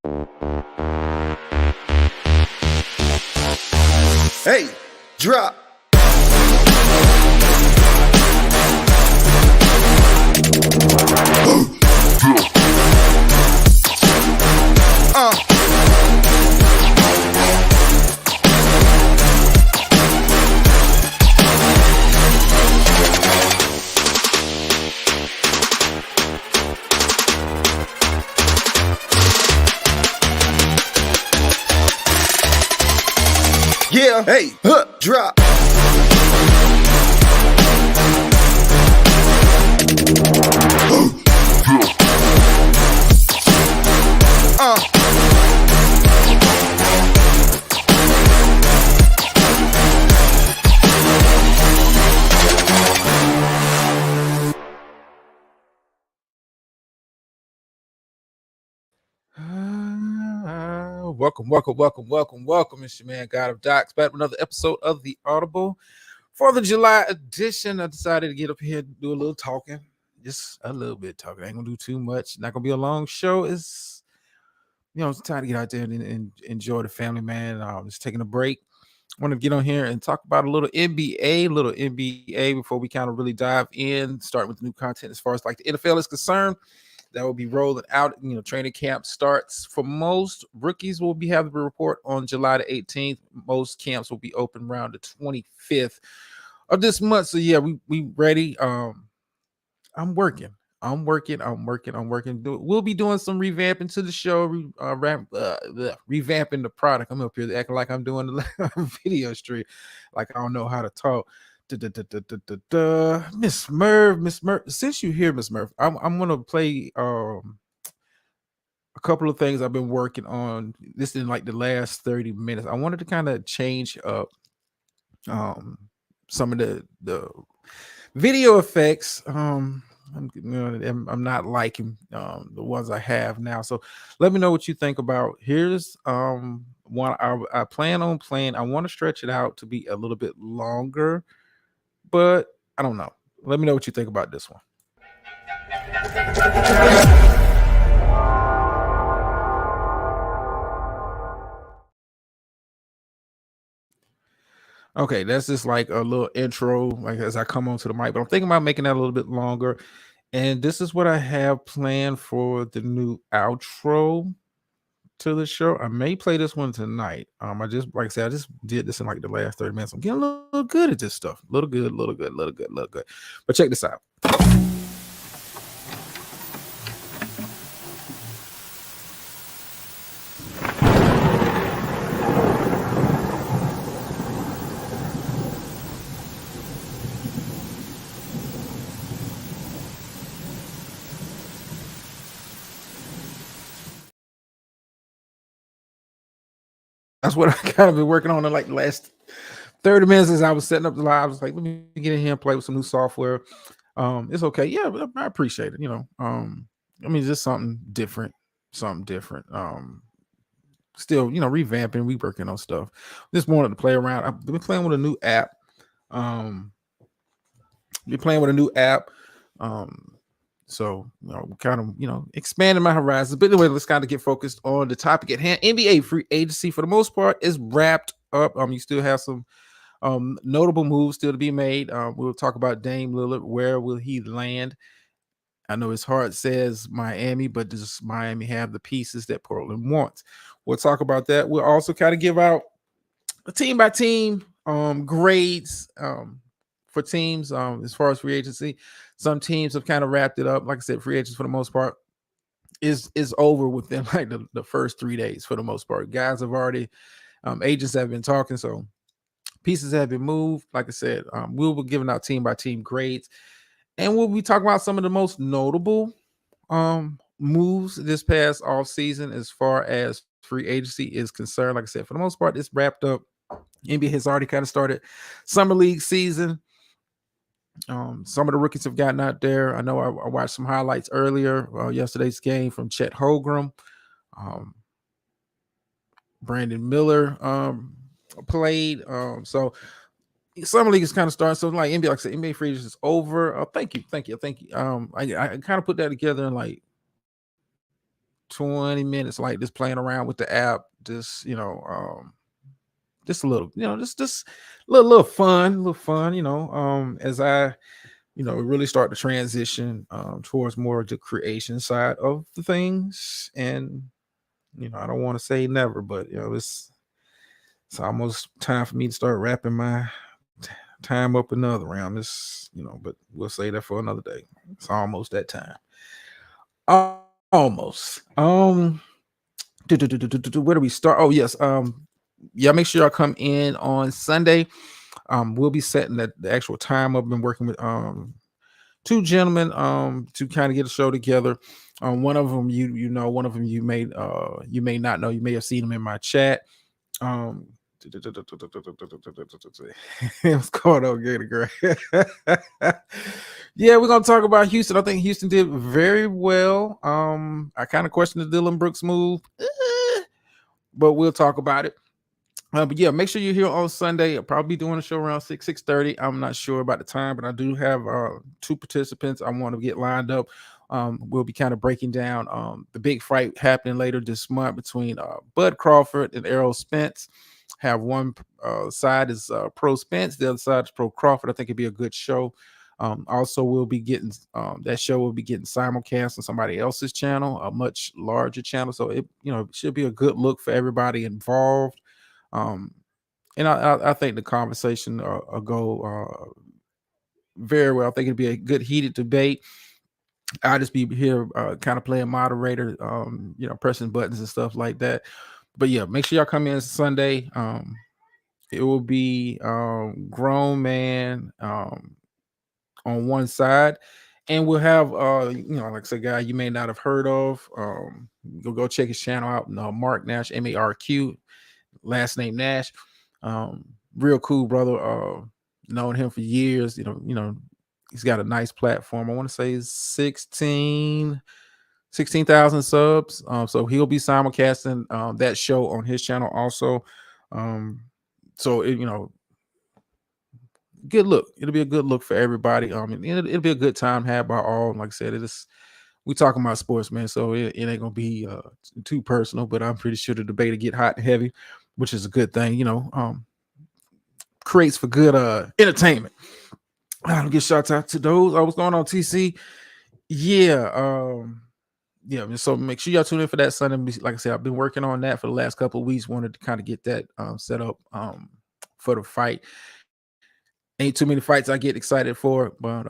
Hey, drop. Yeah, hey, drop. Welcome. It's your man, God of Docs, back with another episode of the Audible. For the July edition, I decided to get up here and do a little talking. Just a little bit talking. I ain't gonna do too much. Not gonna be a long show. It's time to get out there and enjoy the family, man. Just taking a break. I want to get on here and talk about a little NBA before we kind of really dive in, start with new content as far as like the NFL is concerned. That will be rolling out. Training camp starts for most rookies. Will be having a report on July the 18th. Most camps will be open around the 25th of this month. So yeah, we ready. I'm working. We'll be doing some revamping to the show, revamping the product. I'm up here acting like I'm doing the video stream, like I don't know how to talk. Miss Merv. Since you're here, Miss Merv, I'm gonna play a couple of things I've been working on. This in like the last 30 minutes. I wanted to kind of change up some of the video effects. I'm not liking the ones I have now. So let me know what you think about. Here's one I plan on playing. I want to stretch it out to be a little bit longer, but I don't know. Let me know what you think about this one. Okay, that's just like a little intro, like as I come onto the mic, but I'm thinking about making that a little bit longer. And this is what I have planned for the new outro to the show. I may play this one tonight. I just, like I said, I just did this in like the last 30 minutes. I'm getting a little good at this stuff. Little good. But check this out. That's what I kind of been working on in like the last 30 minutes as I was setting up the live. I was like, let me get in here and play with some new software. It's okay. Yeah, but I appreciate it. Just something different. Still, revamping, reworking on stuff. Just wanted to play around. I've been playing with a new app. So, kind of, expanding my horizons. But anyway, let's kind of get focused on the topic at hand. NBA free agency, for the most part, is wrapped up. You still have some notable moves still to be made. We'll talk about Dame Lillard. Where will he land? I know his heart says Miami, but does Miami have the pieces that Portland wants? We'll talk about that. We'll also kind of give out a team by team grades for teams as far as free agency. Some teams have kind of wrapped it up. Like I said, free agents for the most part is over within like the first 3 days for the most part. Guys have already, agents have been talking, so pieces have been moved. Like I said, we'll be giving out team by team grades, and we'll be talking about some of the most notable moves this past off season as far as free agency is concerned. Like I said, for the most part, it's wrapped up. NBA has already kind of started summer league season. Some of the rookies have gotten out there. I know I watched some highlights earlier, yesterday's game from Chet Holmgren. Brandon Miller played. So summer league is kind of starting. So like NBA, like I said, NBA free agency is over. Thank you. I kind of put that together in like 20 minutes, like just playing around with the app, just just a little, just little fun, as I really start to transition towards more of the creation side of the things. And I don't want to say never, but it's almost time for me to start wrapping my time up another round. This, but we'll say that for another day. It's almost that time. Almost. Where do we start? Oh, yes. Yeah, make sure y'all come in on Sunday. We'll be setting the actual time. I've been working with two gentlemen to kind of get a show together. One of them one of them you may not know. You may have seen them in my chat. What's going on, Gator Girl? Yeah, we're gonna talk about Houston. I think Houston did very well. I kind of questioned the Dylan Brooks move, but we'll talk about it. But yeah, make sure you're here on Sunday. I'll probably be doing a show around 6:30. I'm not sure about the time, but I do have two participants I want to get lined up. We'll be kind of breaking down the big fight happening later this month between Bud Crawford and Errol Spence. Have one side is pro Spence, the other side is pro Crawford. I think it'd be a good show. Also, we'll be getting that show will be getting simulcast on somebody else's channel, a much larger channel. So it should be a good look for everybody involved. And I think the conversation will go very well. I think it'll be a good heated debate. I'll just be here kind of playing moderator, pressing buttons and stuff like that. But yeah, make sure y'all come in Sunday. It will be grown man on one side, and we'll have like I said, guy you may not have heard of. Go check his channel out. Mark Nash, MARQ, last name Nash. Real cool brother. Known him for years. He's got a nice platform. I want to say it's 16,000 subs. So he'll be simulcasting that show on his channel also. So good look. It'll be a good look for everybody. It'll be a good time had by all. Like I said, we talking about sports, man. So it ain't gonna be too personal, but I'm pretty sure the debate will get hot and heavy, which is a good thing. Creates for good entertainment. I'll get shout out to those. What's going on, TC? Yeah. Yeah. So make sure y'all tune in for that Sunday. Like I said, I've been working on that for the last couple of weeks. Wanted to kind of get that set up for the fight. Ain't too many fights I get excited for, but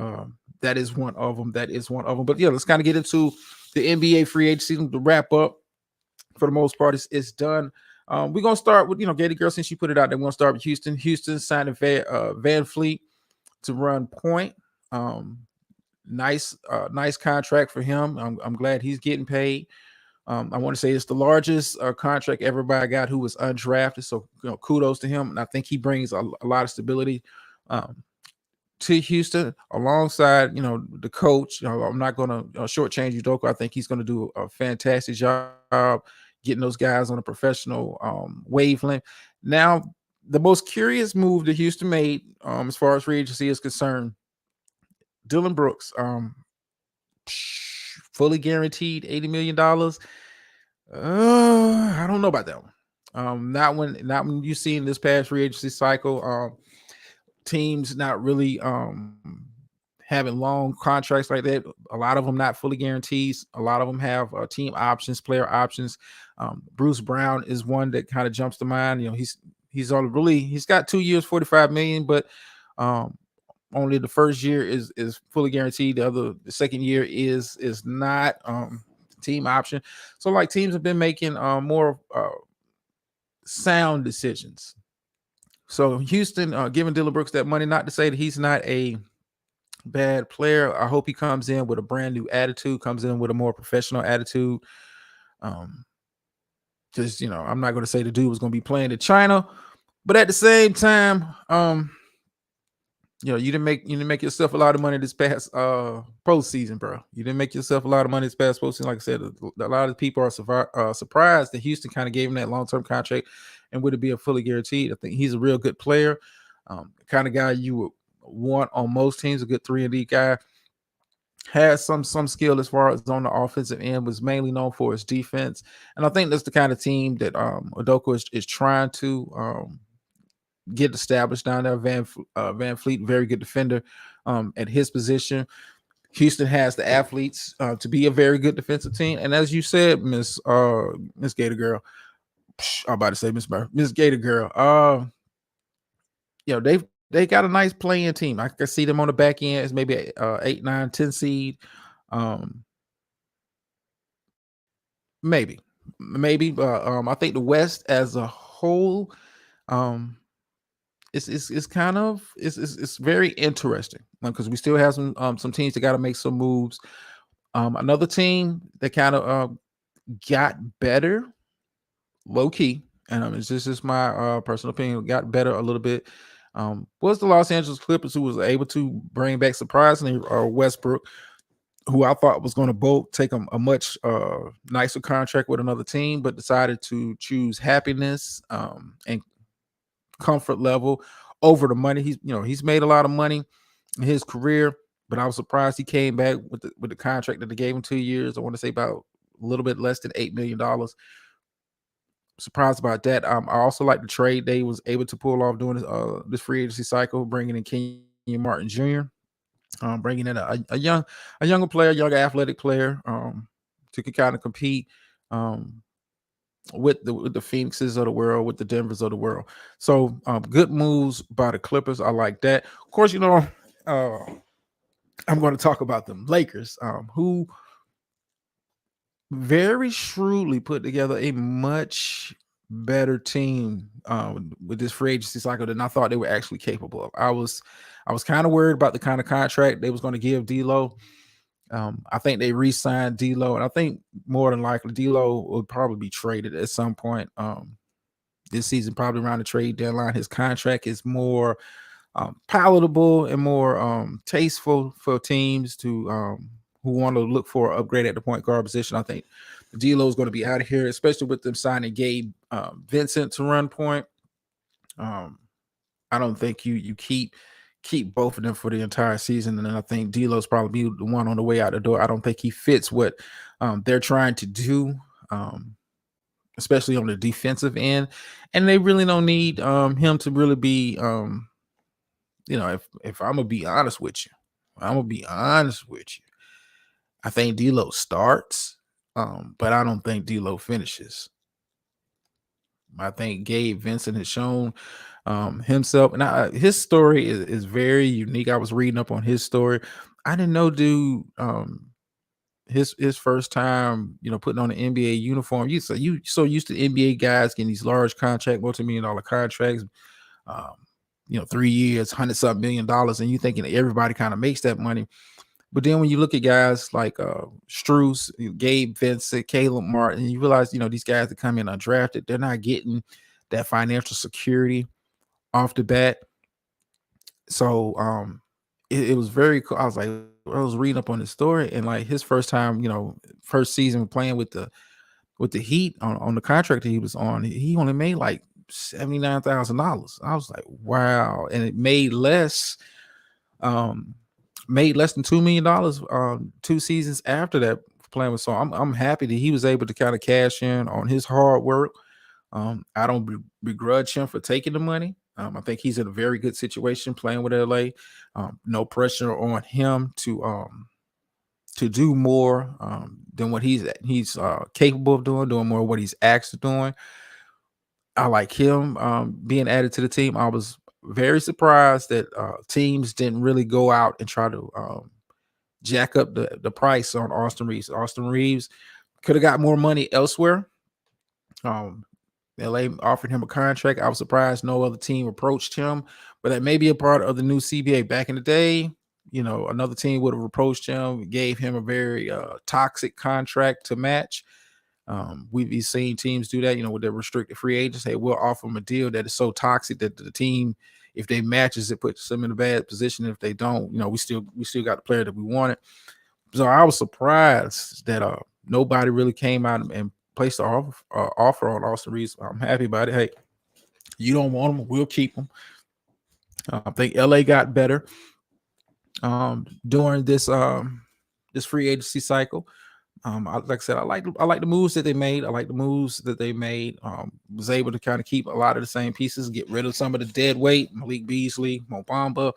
that is one of them. But yeah, let's kind of get into the NBA free agency to wrap up. For the most part, it's done. We're gonna start with Gator Girl, since she put it out there. We're gonna start with Houston. Houston signed Van Fleet to run point. Nice contract for him. I'm glad he's getting paid. I want to say it's the largest contract everybody got who was undrafted. So kudos to him. And I think he brings a lot of stability to Houston alongside the coach. I'm not going to shortchange Udoka. I think he's going to do a fantastic job getting those guys on a professional wavelength. Now, the most curious move that Houston made as far as free agency is concerned, Dylan Brooks, fully guaranteed $80 million. I don't know about that one. Not when you see in this past free agency cycle, teams not really having long contracts like that. A lot of them not fully guaranteed. A lot of them have team options, player options. Bruce Brown is one that kind of jumps to mind. He's got 2 years, $45 million, but only the first year is fully guaranteed. The second year is not team option. So like teams have been making more sound decisions. So Houston giving Dylan Brooks that money, not to say that he's not a bad player. I hope he comes in with a brand new attitude, comes in with a more professional attitude. Just I'm not going to say the dude was going to be playing in China, but at the same time, you didn't make yourself a lot of money this past postseason, bro. You didn't make yourself a lot of money this past postseason. Like I said, a lot of people are surprised that Houston kind of gave him that long-term contract and would it be a fully guaranteed. I think he's a real good player, kind of guy you would want on most teams, a good 3-and-D guy. Has some skill as far as on the offensive end, was mainly known for his defense. And I think that's the kind of team that Udoka is trying to get established down there. Van Fleet, very good defender at his position. Houston has the athletes to be a very good defensive team. And as you said, Miss Gator Girl, I'm about to say Miss Gator Girl. They got a nice playing team. I can see them on the back end as maybe a 8, 9, 10 seed. Um, maybe. I think the West as a whole, um, it's kind of it's very interesting because we still have some teams that got to make some moves. Another team that kind of got better, low key, and it's just my personal opinion, got better a little bit. Was the Los Angeles Clippers, who was able to bring back surprisingly Westbrook, who I thought was going to take a much nicer contract with another team, but decided to choose happiness and comfort level over the money. He's made a lot of money in his career, but I was surprised he came back with the contract that they gave him 2 years. I want to say about a little bit less than $8 million. Surprised about that. I also like the trade they was able to pull off during this free agency cycle, bringing in Kenyon Martin Jr., bringing in a younger player, younger athletic player, to kind of compete with the Phoenixes of the world, with the Denvers of the world. So good moves by the Clippers. I like that. Of course, I'm going to talk about them Lakers, who very shrewdly put together a much better team with this free agency cycle than I thought they were actually capable of. I was kind of worried about the kind of contract they was going to give D'Lo. I think they re-signed D'Lo, and I think more than likely D'Lo will probably be traded at some point this season, probably around the trade deadline. His contract is more palatable and more tasteful for teams to who want to look for an upgrade at the point guard position. I think D'Lo is going to be out of here, especially with them signing Gabe Vincent to run point. I don't think you keep both of them for the entire season, and then I think D'Lo's probably the one on the way out the door. I don't think he fits what they're trying to do, especially on the defensive end, and they really don't need him to really be. If I'm gonna be honest with you, I think D'Lo starts, but I don't think D'Lo finishes. I think Gabe Vincent has shown himself, and his story is very unique. I was reading up on his story. I didn't know, dude. His first time, putting on an NBA uniform. You so used to NBA guys getting these large contract, multi-million-dollar contracts. 3 years, $100-something million, and you thinking that everybody kind of makes that money. But then when you look at guys like Strus, Gabe Vincent, Caleb Martin, you realize, these guys that come in undrafted, they're not getting that financial security off the bat. So it was very cool. I was reading up on his story, and like his first time, first season playing with the Heat on the contract that he was on, he only made like $79,000. I was like, wow. And it made less than $2 million 2 seasons after that playing with. So I'm happy that he was able to kind of cash in on his hard work. I don't begrudge him for taking the money. I think he's in a very good situation playing with LA. No pressure on him to do more than what he's capable of doing more of what he's asked doing. I like him being added to the team. I was very surprised that teams didn't really go out and try to jack up the price on Austin Reeves. Austin Reeves could have got more money elsewhere. LA offered him a contract. I was surprised no other team approached him, but that may be a part of the new CBA. Back in the day, another team would have approached him, gave him a very toxic contract to match. We've seen teams do that, with their restricted free agents. Hey, we'll offer them a deal that is so toxic that the team, if they matches it, puts them in a bad position. If they don't, we still got the player that we wanted. So I was surprised that nobody really came out and placed an offer on Austin Reeves. I'm happy about it. Hey, you don't want him, we'll keep him. I think LA got better during this this free agency cycle. Like I said, I like the moves that they made. I like the moves that they made. Was able to kind of keep a lot of the same pieces, get rid of some of the dead weight, Malik Beasley, Mo Bamba,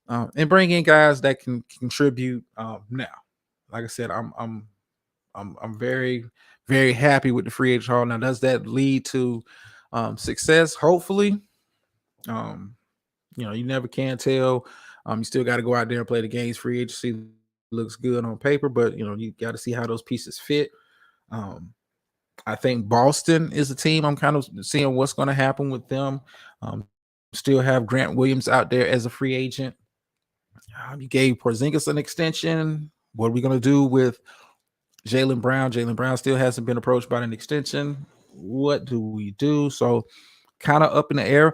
and bring in guys that can contribute. Now, like I said, I'm very very happy with the free agent haul. Now, does that lead to success? Hopefully. You never can tell. You still got to go out there and play the games. Free agency looks good on paper, but you got to see how those pieces fit. Um, I think Boston is a team. I'm kind of seeing what's going to happen with them. Still have Grant Williams out there as a free agent. You gave Porzingis an extension. What are we going to do with Jaylen Brown? Jaylen Brown still hasn't been approached by an extension. What do we do? So kind of up in the air.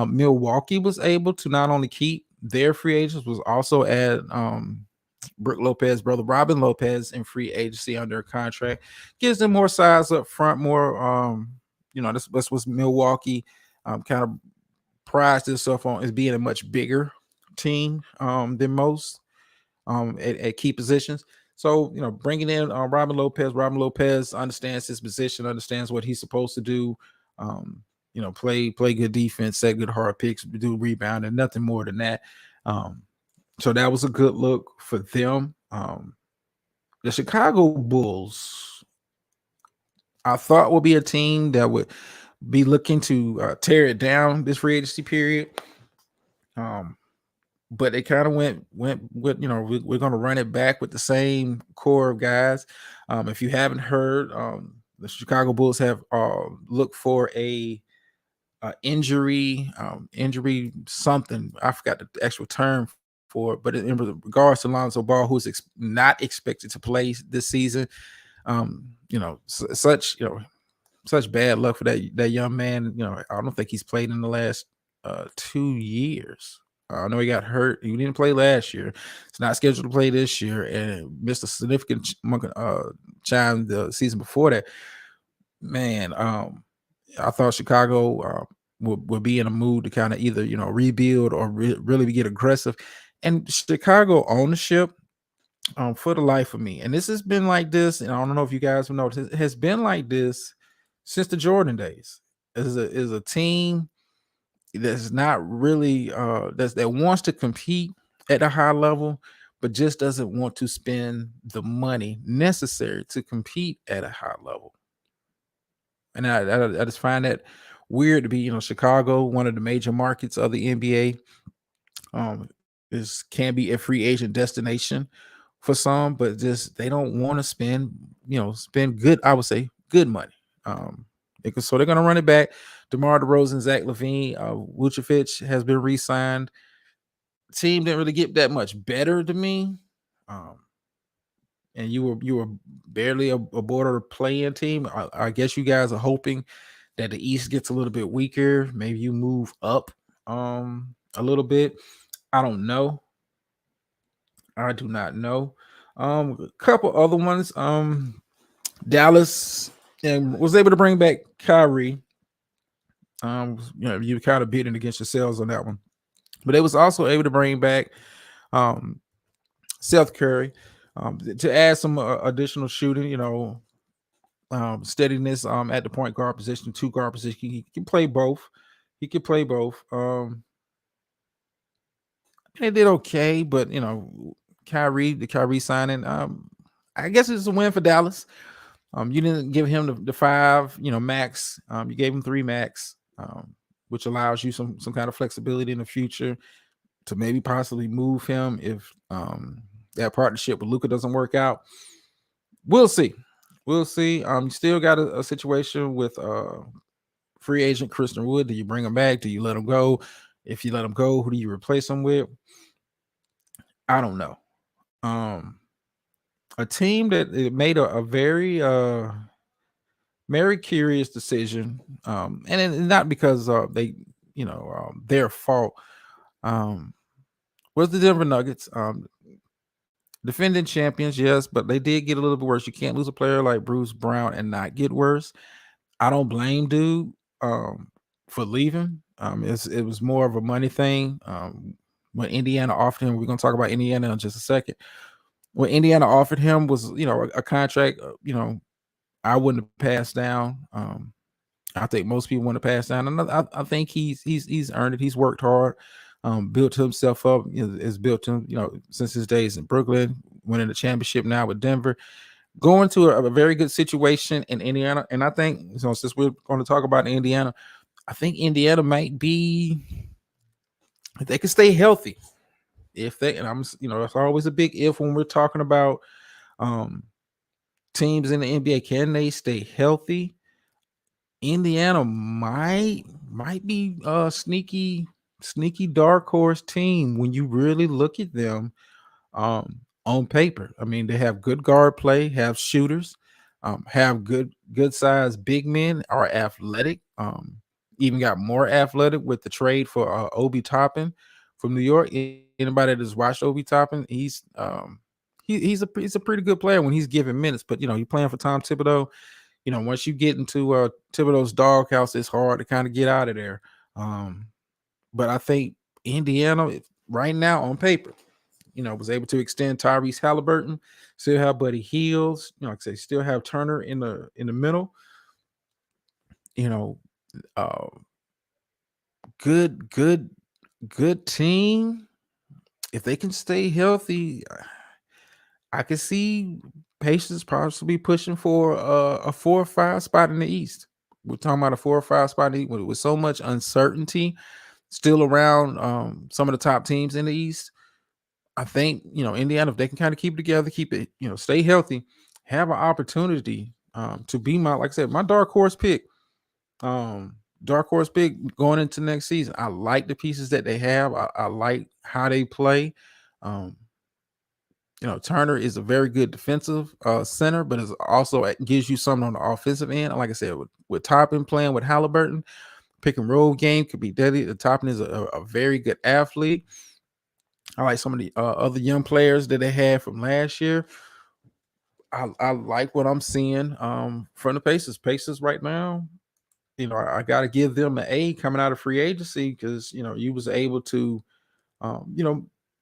Milwaukee was able to not only keep their free agents, was also add Brook Lopez, brother Robin Lopez, in free agency under a contract. Gives them more size up front, more that's what Milwaukee kind of prized itself on, is being a much bigger team than most at key positions. So, bringing in Robin Lopez understands his position, understands what he's supposed to do. Play good defense, set good hard picks, do rebound, and nothing more than that. So that was a good look for them. The Chicago Bulls, I thought, would be a team that would be looking to tear it down this free agency period. But it kind of went with, we're going to run it back with the same core of guys. If you haven't heard, the Chicago Bulls have looked for a injury something. I forgot the actual term for it, but in regards to Lonzo Ball, who's not expected to play this season. Such bad luck for that young man. I don't think he's played in the last 2 years. I know he got hurt. He didn't play last year. He's not scheduled to play this year, and missed a significant time the season before that. Man, I thought Chicago would be in a mood to kind of either rebuild or really get aggressive. And Chicago ownership, for the life of me, and this has been like this, and I don't know if you guys have noticed, it has been like this since the Jordan days. Is a team that's not really that wants to compete at a high level, but just doesn't want to spend the money necessary to compete at a high level. And I just find that weird to be, Chicago, one of the major markets of the NBA, can be a free agent destination for some, but just they don't want to spend good, I would say, good money. So they're going to run it back. DeMar DeRozan, Zach LaVine, Vucevic has been re-signed. Team didn't really get that much better to me. And you were barely a border play-in team. I guess you guys are hoping that the East gets a little bit weaker. Maybe you move up a little bit. I don't know. I do not know. A couple other ones. Dallas was able to bring back Kyrie. You kind of beating against yourselves on that one, but they was also able to bring back Seth Curry to add some additional shooting. Steadiness at the point guard position, 2 guard position. He can play both. They did okay, but the Kyrie signing, I guess it's a win for Dallas. You didn't give him the 5, max. You gave him 3 max, which allows you some kind of flexibility in the future to maybe possibly move him if that partnership with Luka doesn't work out. We'll see. You still got a situation with free agent Christian Wood. Do you bring him back? Do you let him go? If you let him go, who do you replace him with? I don't know. A team that made a very very curious decision, and not because they their fault, was the Denver Nuggets, defending champions, yes, but they did get a little bit worse. You can't lose a player like Bruce Brown and not get worse. I don't blame dude for leaving. It was more of a money thing. When Indiana offered him, we're going to talk about Indiana in just a second. what Indiana offered him was, a contract, I wouldn't have passed down. I think most people want to pass down. And I think he's earned it. He's worked hard, built himself up. Has built him, since his days in Brooklyn, winning the championship now with Denver, going to a very good situation in Indiana. And I think, since we're going to talk about Indiana, I think Indiana might be, if they can stay healthy. If they, and I'm, it's always a big if when we're talking about um, teams in the NBA. Can they stay healthy? Indiana might be a sneaky dark horse team when you really look at them on paper. I mean, they have good guard play, have shooters, have good sized big men, are athletic. Even got more athletic with the trade for Obi Toppin from New York. Anybody that has watched Obi Toppin, he's a pretty good player when he's given minutes. But you're playing for Tom Thibodeau. Once you get into Thibodeau's doghouse, it's hard to kind of get out of there. But I think Indiana right now on paper, was able to extend Tyrese Halliburton, still have Buddy Hields, like I say, still have Turner in the middle. Uh, good team. If they can stay healthy, I could see Pacers possibly pushing for a 4 or 5 spot in the East. We're talking about a 4 or 5 spot in the East with so much uncertainty still around some of the top teams in the East. I think, Indiana, if they can kind of keep it together, keep it, stay healthy, have an opportunity to be like I said, my dark horse pick. Dark horse pick going into next season. I like the pieces that they have. I like how they play. Turner is a very good defensive center, but it also gives you something on the offensive end. Like I said, with Toppin playing with Halliburton, pick and roll game could be deadly. The Toppin is a very good athlete. I like some of the other young players that they had from last year. I like what I'm seeing from the Pacers. Pacers right now, I got to give them an A coming out of free agency because, you was able to, and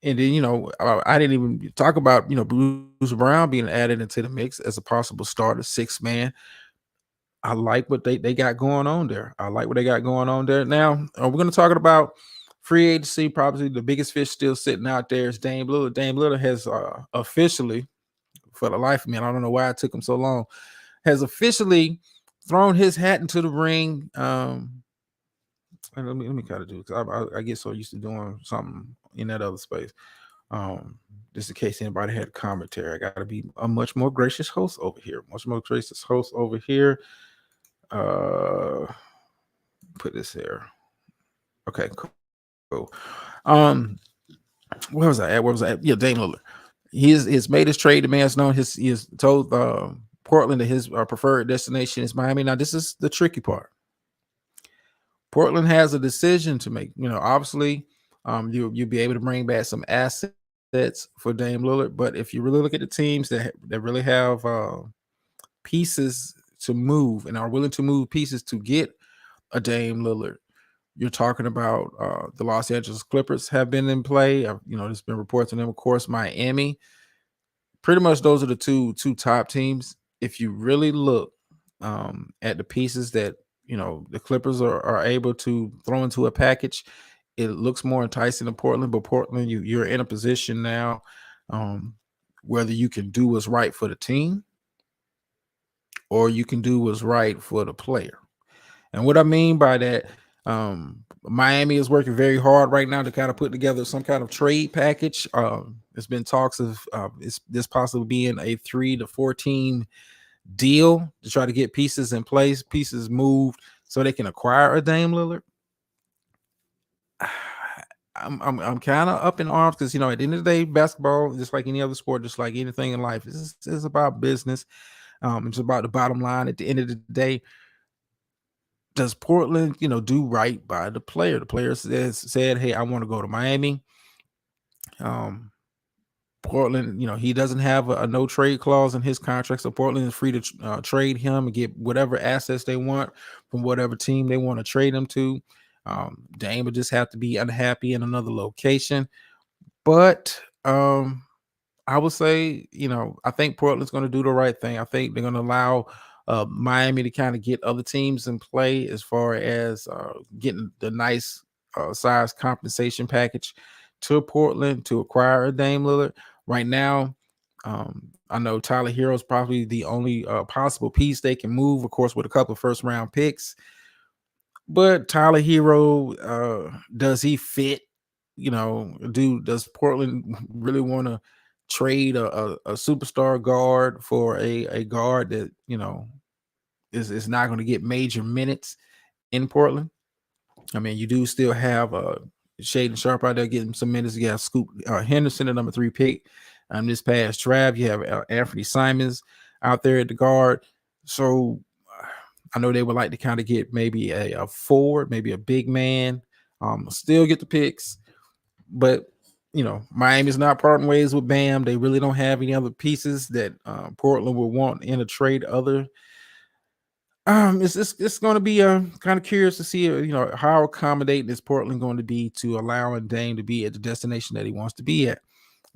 then, I didn't even talk about, Bruce Brown being added into the mix as a possible starter, 6th man. I like what they got going on there. I like what they got going on there. Now, we're going to talk about free agency. Probably the biggest fish still sitting out there is Dame Lillard. Dame Lillard has officially, for the life of me, and I don't know why it took him so long, has officially thrown his hat into the ring. And let me kind of do it. I get so used to doing something in that other space. Just in case anybody had commentary, I got to be a much more gracious host over here. Put this here. Okay, cool. Where was I at? Yeah, Dame Lillard. He's made his trade demands known. He has told Portland that his preferred destination is Miami. Now, this is the tricky part. Portland has a decision to make. Obviously, you'll be able to bring back some assets for Dame Lillard, but if you really look at the teams that really have pieces to move and are willing to move pieces to get a Dame Lillard, you're talking about the Los Angeles Clippers have been in play. There's been reports on them, of course. Miami. Pretty much, those are the two top teams. If you really look at the pieces that the Clippers are able to throw into a package, it looks more enticing to Portland. But Portland, you're in a position now, whether you can do what's right for the team or you can do what's right for the player. And what I mean by that, Miami is working very hard right now to kind of put together some kind of trade package. There's been talks of this possibly being a 3 to 14 deal to try to get pieces in place, pieces moved so they can acquire a Dame Lillard. I'm kind of up in arms because at the end of the day, basketball, just like any other sport, just like anything in life, is about business. It's about the bottom line. At the end of the day, does Portland, do right by the player? The player said, "Hey, I want to go to Miami." Portland, he doesn't have a no trade clause in his contract, so Portland is free to trade him and get whatever assets they want from whatever team they want to trade him to. Dame would just have to be unhappy in another location, but I would say, I think Portland's going to do the right thing. I think they're going to allow Miami to kind of get other teams in play as far as getting the nice size compensation package to Portland to acquire a Dame Lillard. Right now, I know Tyler Hero is probably the only possible piece they can move, of course, with a couple of first round picks. But Tyler Hero, does he fit? Does Portland really want to trade a superstar guard for a guard that is not going to get major minutes in Portland? I mean, you do still have Shaden Sharp out there getting some minutes. You have Scoop Henderson, the number 3 pick. This past draft, you have Anthony Simons out there at the guard. So I know they would like to kind of get maybe a forward, maybe a big man, still get the picks. But Miami's not parting ways with Bam. They really don't have any other pieces that Portland would want in a trade. It's going to be kind of curious to see how accommodating is Portland going to be to allowing Dame to be at the destination that he wants to be at.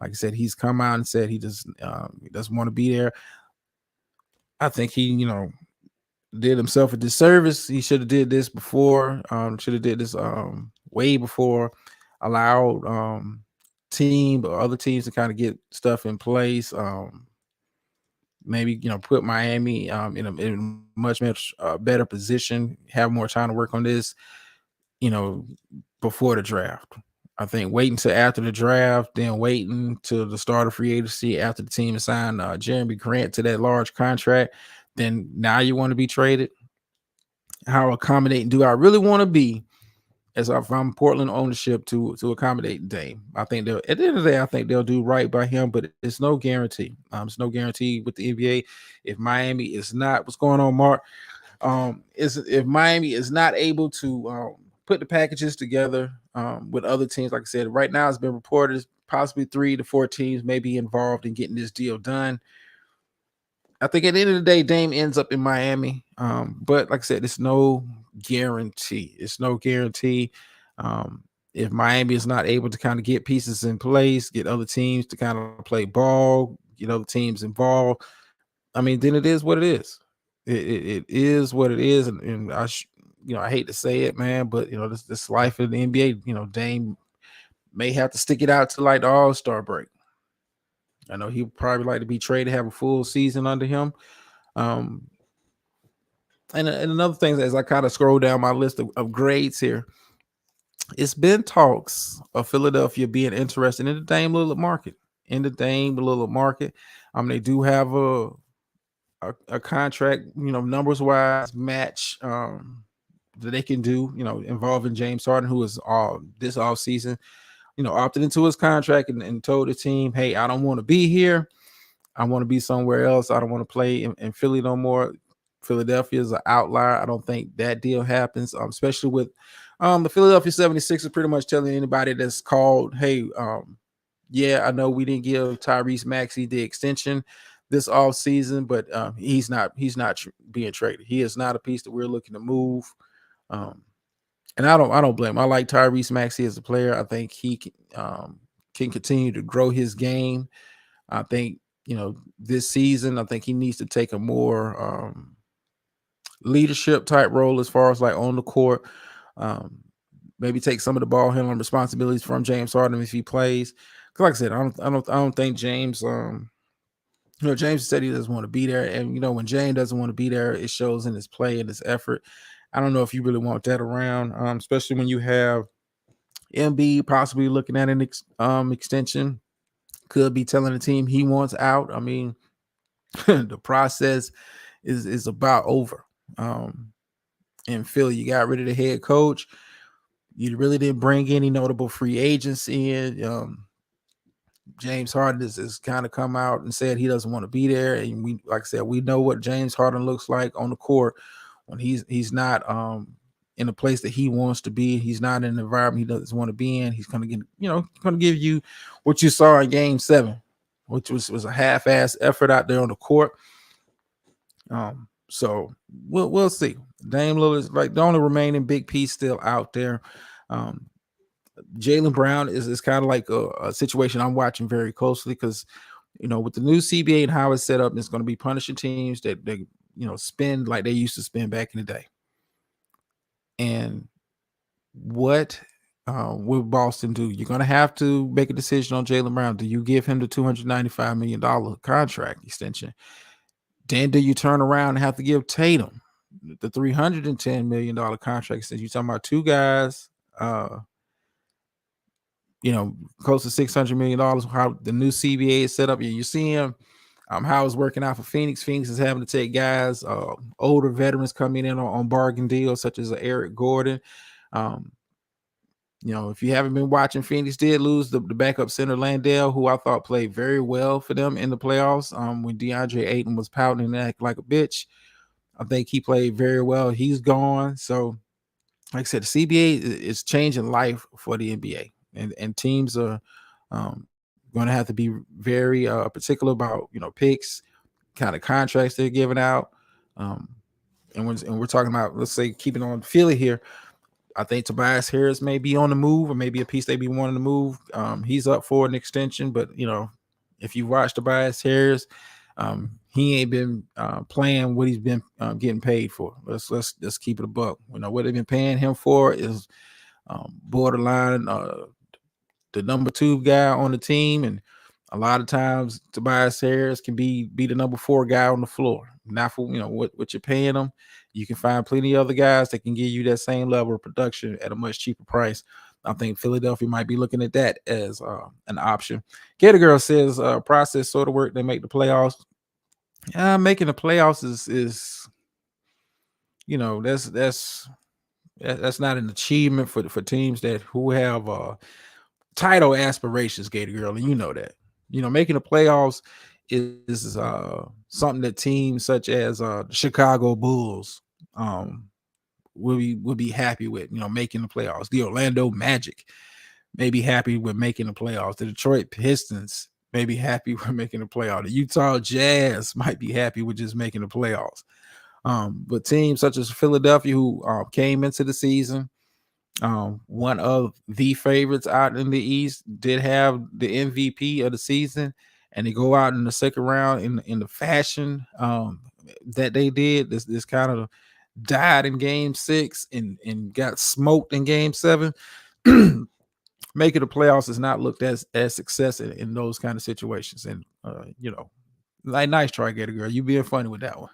Like I said, he's come out and said he doesn't want to be there. I think he did himself a disservice. He should have did this before. Should have did this way before. Allowed team or other teams to kind of get stuff in place. Maybe put Miami in a much better position. Have more time to work on this. Before the draft. I think waiting till after the draft, then waiting till the start of free agency after the team signed Jeremy Grant to that large contract. Then now you want to be traded. How accommodating do I really want to be as if I'm Portland ownership to accommodate Dame? I think they'll at the end of the day, I think they'll do right by him, but it's no guarantee. It's no guarantee with the NBA. If Miami is not, what's going on, Mark? Is if Miami is not able to put the packages together with other teams, like I said, right now it's been reported possibly 3 to 4 teams may be involved in getting this deal done. I think at the end of the day, Dame ends up in Miami. But like I said, it's no guarantee. It's no guarantee. If Miami is not able to kind of get pieces in place, get other teams to kind of play ball, get other teams involved, I mean, then it is what it is. It is what it is. And I hate to say it, man, but this life in the NBA, Dame may have to stick it out to like the All-Star break. I know he would probably like to be traded, have a full season under him. And another thing, as I kind of scroll down my list of grades here, it's been talks of Philadelphia being interested in the Dame Lillard market. They do have a contract, numbers wise match that they can do, involving James Harden, who is this off season, opted into his contract and told the team, hey, I don't want to be here. I want to be somewhere else. I don't want to play in Philly no more. Philadelphia is an outlier. I don't think that deal happens, especially with the Philadelphia 76ers pretty much telling anybody that's called, hey, yeah, I know we didn't give Tyrese Maxey the extension this off season, but he's not being traded. He is not a piece that we're looking to move. And I don't blame him. I like Tyrese Maxey as a player. I think he can continue to grow his game. I think, this season, I think he needs to take a more leadership type role as far as like on the court. Maybe take some of the ball handling responsibilities from James Harden if he plays. Because like I said, I don't think James James said he doesn't want to be there. And when James doesn't want to be there, it shows in his play and his effort. I don't know if you really want that around, especially when you have MB possibly looking at an extension. Could be telling the team he wants out. I mean, the process is about over. In Philly, you got rid of the head coach. You really didn't bring any notable free agents in. James Harden has kind of come out and said he doesn't want to be there. And we, like I said, we know what James Harden looks like on the court when he's not in a place that he wants to be. He's not in an environment he doesn't want to be in. He's going to get, going to give you what you saw in Game 7, which was a half-ass effort out there on the court. So we'll see. Dame Lillard is like the only remaining big piece still out there. Jaylen Brown is kind of like a situation I'm watching very closely because With the new CBA and how it's set up, it's going to be punishing teams that they spend like they used to spend back in the day. And what will Boston do? You're going to have to make a decision on Jaylen Brown. Do you give him the $295 million contract extension? Then do you turn around and have to give Tatum the $310 million contract? Since you're talking about two guys, close to $600 million, how the new CBA is set up. You see him, how it's working out for Phoenix. Phoenix is having to take guys, older veterans coming in on bargain deals, such as Eric Gordon. If you haven't been watching, Phoenix did lose the backup center Landale, who I thought played very well for them in the playoffs. When DeAndre Ayton was pouting and acting like a bitch, I think he played very well. He's gone. So, like I said, the CBA is changing life for the NBA, and teams are going to have to be very particular about picks, kind of contracts they're giving out. And we're talking about, let's say, keeping on Philly here. I think Tobias Harris may be on the move, or maybe a piece they be wanting to move. He's up for an extension, but if you watch Tobias Harris, he ain't been playing what he's been getting paid for. Let's keep it a buck. What they've been paying him for is borderline the number 2 guy on the team, and a lot of times Tobias Harris can be the number 4 guy on the floor. Not for what you're paying them. You can find plenty of other guys that can give you that same level of production at a much cheaper price. I think Philadelphia might be looking at that as an option. Gator Girl says process sort of work they make the playoffs. Making the playoffs is that's not an achievement for teams who have title aspirations, Gator Girl, and you know that. Making the playoffs is something that teams such as the Chicago Bulls will be happy with, making the playoffs. The Orlando Magic may be happy with making the playoffs. The Detroit Pistons may be happy with making the playoffs. The Utah Jazz might be happy with just making the playoffs. But teams such as Philadelphia, who came into the season one of the favorites out in the East, did have the MVP of the season, and they go out in the second round in the fashion that they did. This kind of died in game 6 and got smoked in game 7. Making the playoffs is not looked as success in those kind of situations. And like, nice try, Gator Girl. You being funny with that one.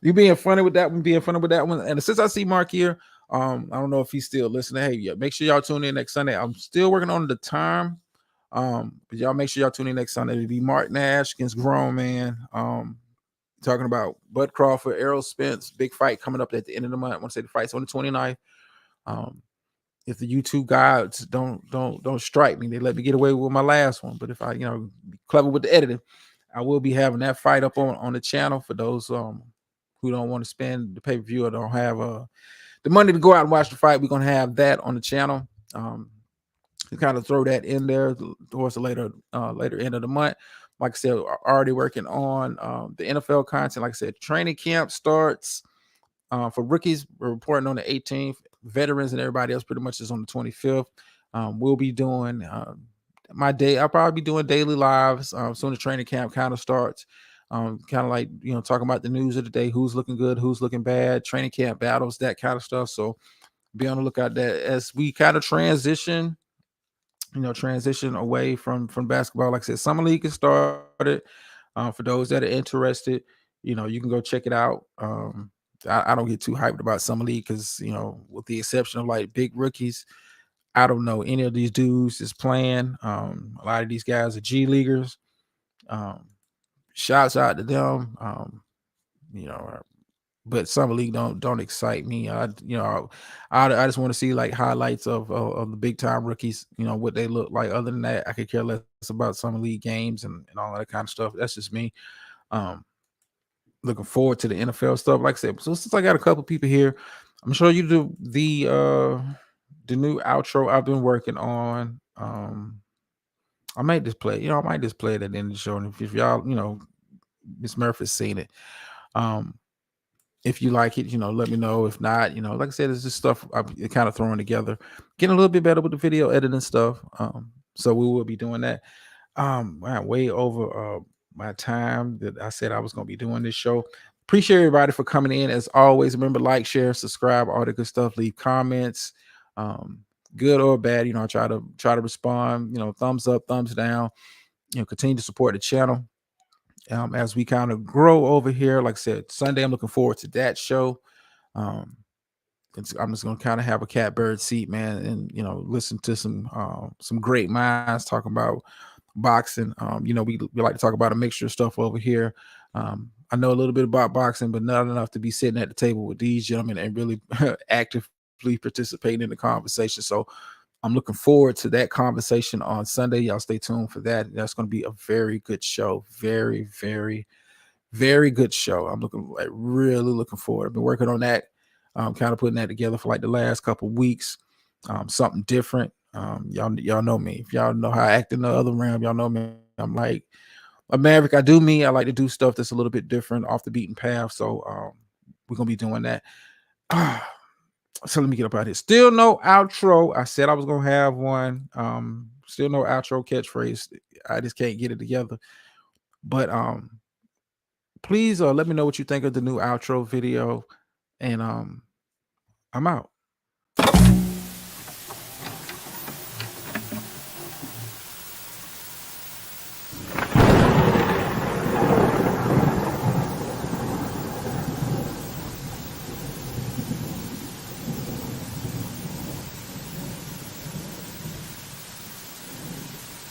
You being funny with that one. And since I see Mark here, I don't know if he's still listening. Hey, yeah, make sure y'all tune in next Sunday. I'm still working on the time. But y'all make sure y'all tune in next Sunday. It'll be Mark Nash against Grown Man. Talking about Bud Crawford, Errol Spence, big fight coming up at the end of the month. I want to say the fight's on the 29th. If the YouTube gods don't strike me, they let me get away with my last one. But if I, be clever with the editing, I will be having that fight up on the channel for those who don't want to spend the pay-per-view or don't have the money to go out and watch the fight. We're gonna have that on the channel. To kind of throw that in there towards the later end of the month. Like I said, already working on the NFL content. Like I said, training camp starts for rookies. We're reporting on the 18th. Veterans and everybody else pretty much is on the 25th. We'll be doing I'll probably be doing daily lives soon as training camp kind of starts. Kind of like talking about the news of the day, who's looking good, who's looking bad, training camp battles, that kind of stuff. So be on the lookout that as we kind of transition away from basketball. Like I said, summer league has started. For those that are interested, you can go check it out. I don't get too hyped about summer league because with the exception of like big rookies, I don't know any of these dudes is playing. A lot of these guys are G leaguers. Shouts out to them. But summer league don't excite me. I just want to see like highlights of the big time rookies. What they look like. Other than that, I could care less about summer league games and all that kind of stuff. That's just me. Looking forward to the NFL stuff. Like I said, so since I got a couple people here, I'm sure you do the new outro I've been working on. I might just play. I might just play it at the end of the show. And if y'all, Miss Murphy's seen it. If you like it, let me know. If not, like I said, it's just stuff I'm kind of throwing together, getting a little bit better with the video editing stuff. So we will be doing that. I'm way over my time that I said I was gonna be doing this show. Appreciate everybody for coming in. As always, remember, like, share, subscribe, all the good stuff. Leave comments, um, good or bad. I try to respond. Thumbs up, thumbs down. Continue to support the channel as we kind of grow over here. Like I said, Sunday, I'm looking forward to that show. Um, I'm just gonna kind of have a catbird seat, man, and listen to some great minds talking about boxing. We like to talk about a mixture of stuff over here. I know a little bit about boxing, but not enough to be sitting at the table with these gentlemen and really actively participating in the conversation. So I'm looking forward to that conversation on Sunday. Y'all stay tuned for that. That's going to be a very good show. Very, very, very good show. I'm really looking forward. I've been working on that, kind of putting that together for like the last couple weeks. Something different. Y'all know me. If y'all know how I act in the other realm, y'all know me. I'm like a maverick. I do me. I like to do stuff that's a little bit different, off the beaten path. So we're gonna be doing that. So let me get up out here. Still no outro. I said I was gonna have one. Still no outro catchphrase. I just can't get it together. But please let me know what you think of the new outro video. And I'm out.